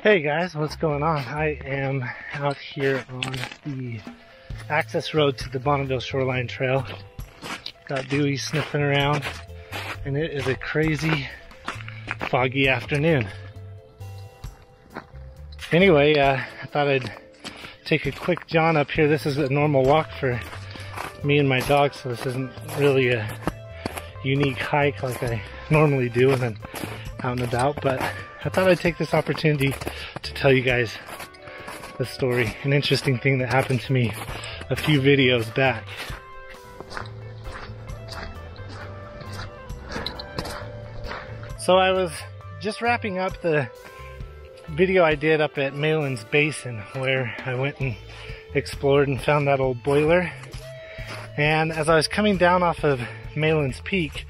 Hey guys, what's going on? I am out here on the access road to the Bonneville Shoreline Trail. Got Dewey sniffing around, and it is a crazy foggy afternoon. Anyway, I thought I'd take a quick jaunt up here. This is a normal walk for me and my dog, so this isn't really a unique hike like I normally do when I'm out and about, but I thought I'd take this opportunity to tell you guys the story, an interesting thing that happened to me a few videos back. So I was just wrapping up the video I did up at Malin's Basin, where I went and explored and found that old boiler. And as I was coming down off of Malin's Peak,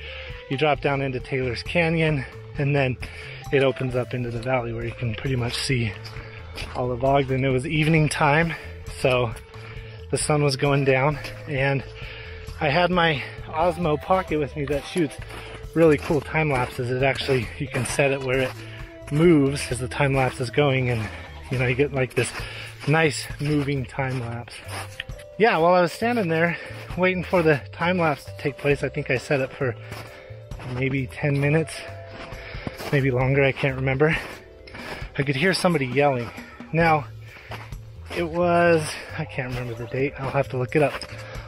you drop down into Taylor's Canyon, and then it opens up into the valley where you can pretty much see all of Ogden. It was evening time, so the sun was going down, and I had my Osmo Pocket with me that shoots really cool time lapses. It actually, you can set it where it moves as the time lapse is going, and you know, you get like this nice moving time lapse. Yeah, while I was standing there waiting for the time lapse to take place, I think I set it for maybe 10 minutes, maybe longer, I can't remember. I could hear somebody yelling. Now, it was, I can't remember the date, I'll have to look it up.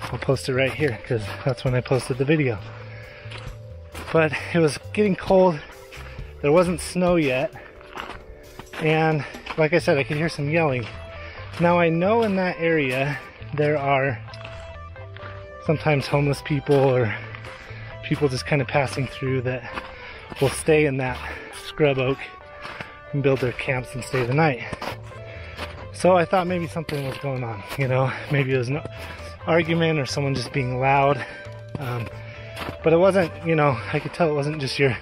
I'll post it right here because that's when I posted the video. But it was getting cold, there wasn't snow yet, and like I said, I could hear some yelling. Now I know in that area there are sometimes homeless people or people just kind of passing through that will stay in that scrub oak and build their camps and stay the night. So I thought maybe something was going on, you know, maybe it was an argument or someone just being loud. But it wasn't, you know, I could tell it wasn't just your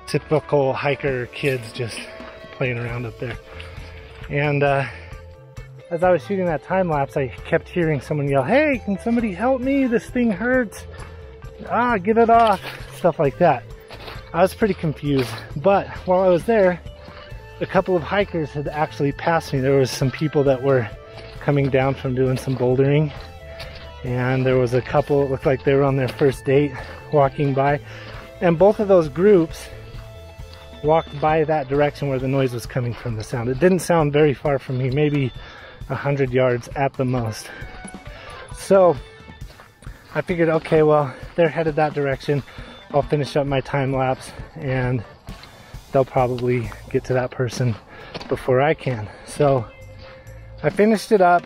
typical hiker or kids just playing around up there. And as I was shooting that time lapse, I kept hearing someone yell, "Hey, can somebody help me? This thing hurts. Ah, get it off." Stuff like that. I was pretty confused, but while I was there, a couple of hikers had actually passed me. There was some people that were coming down from doing some bouldering, and there was a couple, it looked like they were on their first date, walking by, and both of those groups walked by that direction where the noise was coming from, the sound. It didn't sound very far from me, maybe 100 yards at the most. So I figured, okay, well, they're headed that direction. I'll finish up my time lapse and they'll probably get to that person before I can. So I finished it up.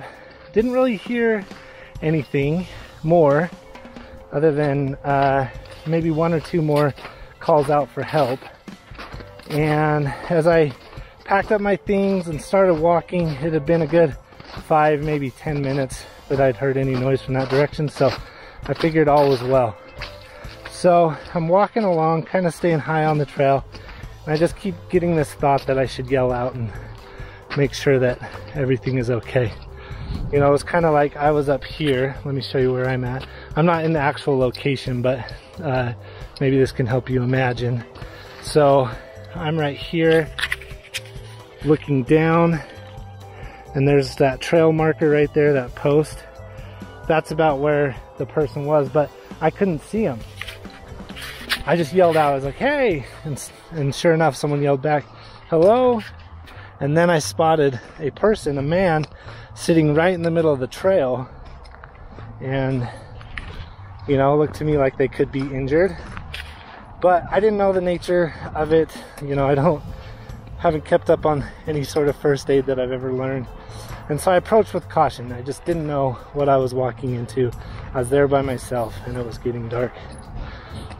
Didn't really hear anything more other than maybe one or two more calls out for help. And as I packed up my things and started walking, it had been a good 5, maybe 10 minutes that I'd heard any noise from that direction. So I figured all was well. So I'm walking along, kind of staying high on the trail, and I just keep getting this thought that I should yell out and make sure that everything is okay. You know, it's kind of like I was up here. Let me show you where I'm at. I'm not in the actual location, but maybe this can help you imagine. So I'm right here looking down, and there's that trail marker right there, that post. That's about where the person was, but I couldn't see him. I just yelled out, I was like, "Hey!" And sure enough, someone yelled back, "Hello?" And then I spotted a person, a man, sitting right in the middle of the trail. And, you know, it looked to me like they could be injured. But I didn't know the nature of it. You know, haven't kept up on any sort of first aid that I've ever learned. And so I approached with caution. I just didn't know what I was walking into. I was there by myself and it was getting dark.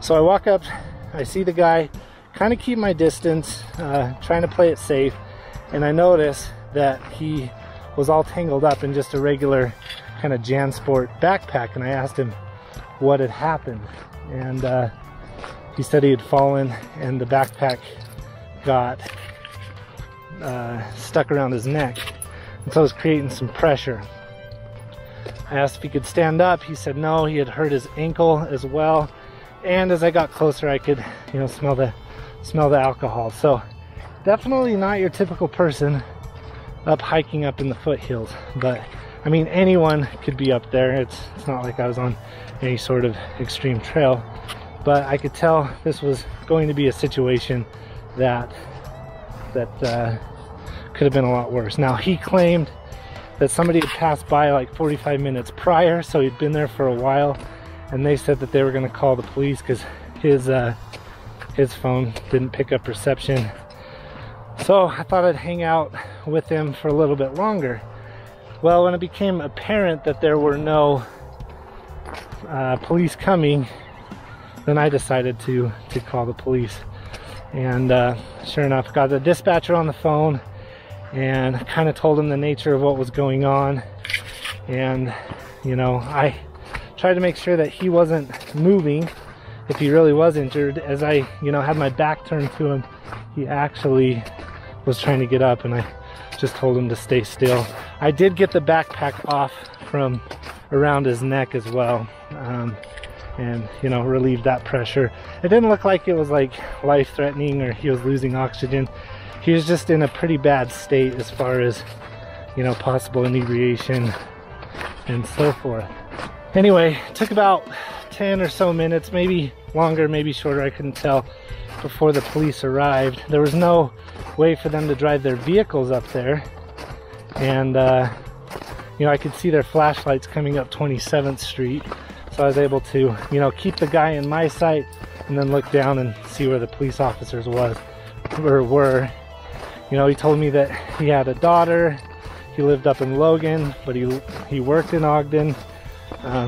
So I walk up, I see the guy, kind of keep my distance, trying to play it safe, and I notice that he was all tangled up in just a regular kind of JanSport backpack, and I asked him what had happened, and he said he had fallen and the backpack got stuck around his neck, and so it was creating some pressure. I asked if he could stand up. He said no, he had hurt his ankle as well. And as I got closer, I could, you know, smell the alcohol. So definitely not your typical person up hiking up in the foothills. But I mean, anyone could be up there. It's not like I was on any sort of extreme trail, but I could tell this was going to be a situation that could have been a lot worse. Now, he claimed that somebody had passed by like 45 minutes prior, so he'd been there for a while, and they said that they were going to call the police because his phone didn't pick up reception. So I thought I'd hang out with him for a little bit longer. Well, when it became apparent that there were no police coming, then I decided to call the police. And sure enough, got the dispatcher on the phone and kind of told him the nature of what was going on. And, you know, I tried to make sure that he wasn't moving if he really was injured. As I, you know, had my back turned to him, he actually was trying to get up, and I just told him to stay still. I did get the backpack off from around his neck as well, and, you know, relieved that pressure. It didn't look like it was like life-threatening or he was losing oxygen. He was just in a pretty bad state as far as, you know, possible inebriation and so forth. Anyway, it took about 10 or so minutes, maybe longer, maybe shorter, I couldn't tell, before the police arrived. There was no way for them to drive their vehicles up there, and you know, I could see their flashlights coming up 27th Street, so I was able to, you know, keep the guy in my sight and then look down and see where the police officers were. You know, he told me that he had a daughter, he lived up in Logan, but he worked in Ogden,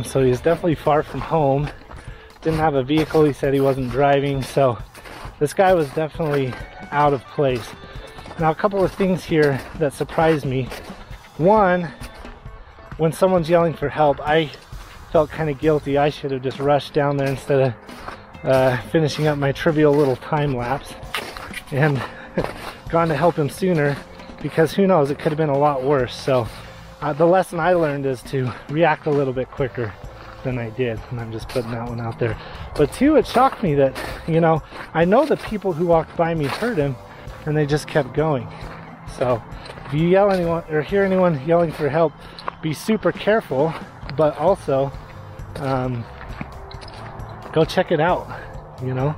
so he was definitely far from home. Didn't have a vehicle, he said he wasn't driving, so this guy was definitely out of place. Now, a couple of things here that surprised me. One, when someone's yelling for help, I felt kind of guilty. I should have just rushed down there instead of finishing up my trivial little time lapse and gone to help him sooner, because who knows, it could have been a lot worse. So the lesson I learned is to react a little bit quicker than I did, and I'm just putting that one out there. But two, it shocked me that, you know, I know the people who walked by me heard him and they just kept going. So if you yell anyone or hear anyone yelling for help, be super careful, but also go check it out. You know,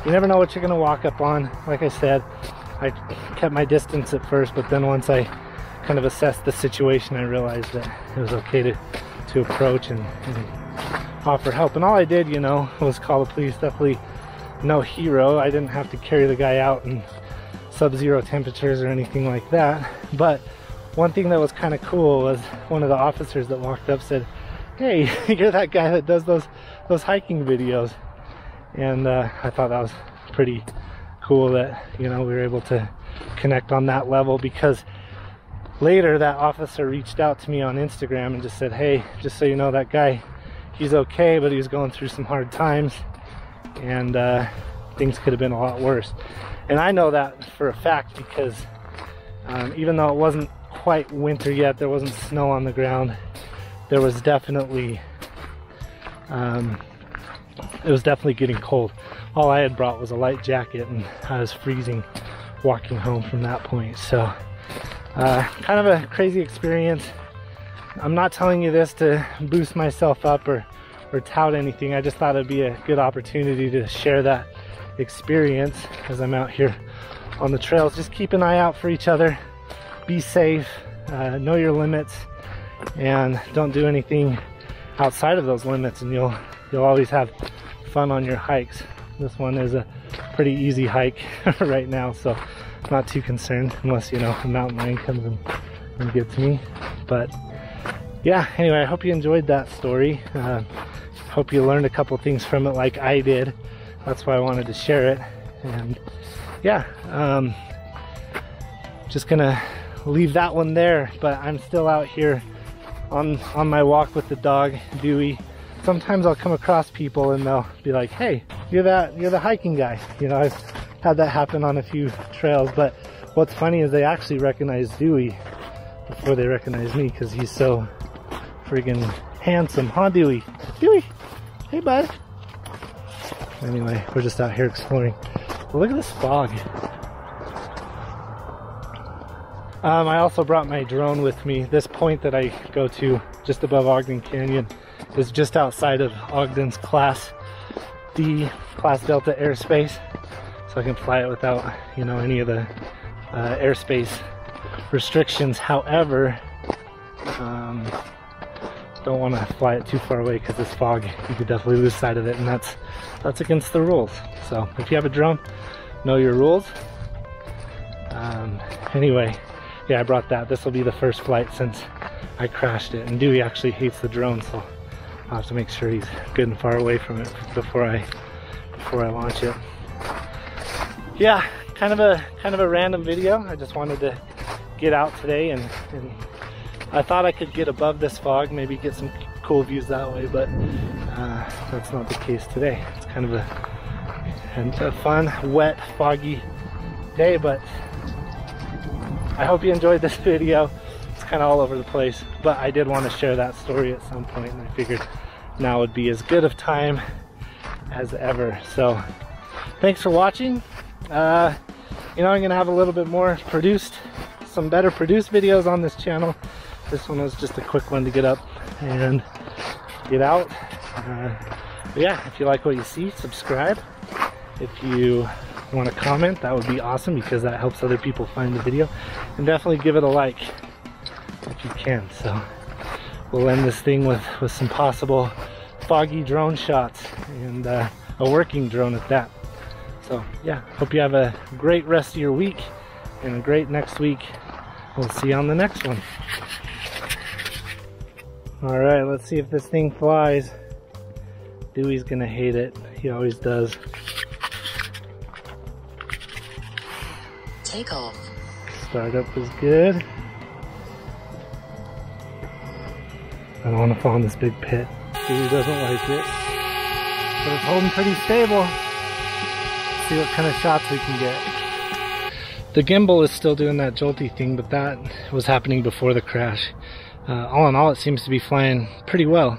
you never know what you're gonna walk up on. Like I said, I kept my distance at first, but then once I kind of assessed the situation, I realized that it was okay to approach and offer help. And all I did, you know, was call the police. Definitely no hero. I didn't have to carry the guy out in sub-zero temperatures or anything like that. But one thing that was kind of cool was one of the officers that walked up said, "Hey, you're that guy that does those hiking videos." And I thought that was pretty cool that, you know, we were able to connect on that level, because later that officer reached out to me on Instagram and just said, "Hey, just so you know, that guy, he's okay, but he was going through some hard times, and things could have been a lot worse." And I know that for a fact, because even though it wasn't quite winter yet, there wasn't snow on the ground, there was definitely it was definitely getting cold. All I had brought was a light jacket, and I was freezing walking home from that point. So kind of a crazy experience. I'm not telling you this to boost myself up or tout anything. I just thought it'd be a good opportunity to share that experience as I'm out here on the trails. Just keep an eye out for each other, be safe, know your limits, and don't do anything outside of those limits, and you'll always have fun on your hikes. This one is a pretty easy hike right now, so not too concerned, unless, you know, a mountain lion comes and gets me. But yeah, anyway, I hope you enjoyed that story. Hope you learned a couple things from it like I did. That's why I wanted to share it. And yeah, just gonna leave that one there, but I'm still out here on my walk with the dog, Dewey. Sometimes I'll come across people and they'll be like, "Hey, you're the hiking guy." You know, I've had that happen on a few trails, but what's funny is they actually recognize Dewey before they recognize me, because he's so friggin' handsome, huh, Dewey? Dewey, hey bud. Anyway, we're just out here exploring. Look at this fog. I also brought my drone with me. This point that I go to just above Ogden Canyon is just outside of Ogden's Class D, Class Delta airspace. So I can fly it without, you know, any of the airspace restrictions. However, don't want to fly it too far away because this fog, you could definitely lose sight of it, and that's against the rules. So if you have a drone, know your rules. Anyway, yeah, I brought that. This will be the first flight since I crashed it, and Dewey actually hates the drone, so I'll have to make sure he's good and far away from it before I launch it. Yeah, kind of a random video. I just wanted to get out today, and I thought I could get above this fog, maybe get some cool views that way, but that's not the case today. It's kind of a fun, wet, foggy day, but I hope you enjoyed this video. It's kind of all over the place, but I did want to share that story at some point, and I figured now would be as good of time as ever. So thanks for watching. You know, I'm gonna have a little bit more some better produced videos on this channel. This one was just a quick one to get up and get out. But yeah, if you like what you see, subscribe. If you want to comment, that would be awesome because that helps other people find the video. And definitely give it a like if you can. So we'll end this thing with some possible foggy drone shots and a working drone at that. So yeah, hope you have a great rest of your week and a great next week. We'll see you on the next one. All right, let's see if this thing flies. Dewey's gonna hate it. He always does. Take off. Startup was good. I don't want to fall in this big pit. Dewey doesn't like it, but it's holding pretty stable. Let's see what kind of shots we can get. The gimbal is still doing that jolty thing, but that was happening before the crash. All in all, it seems to be flying pretty well.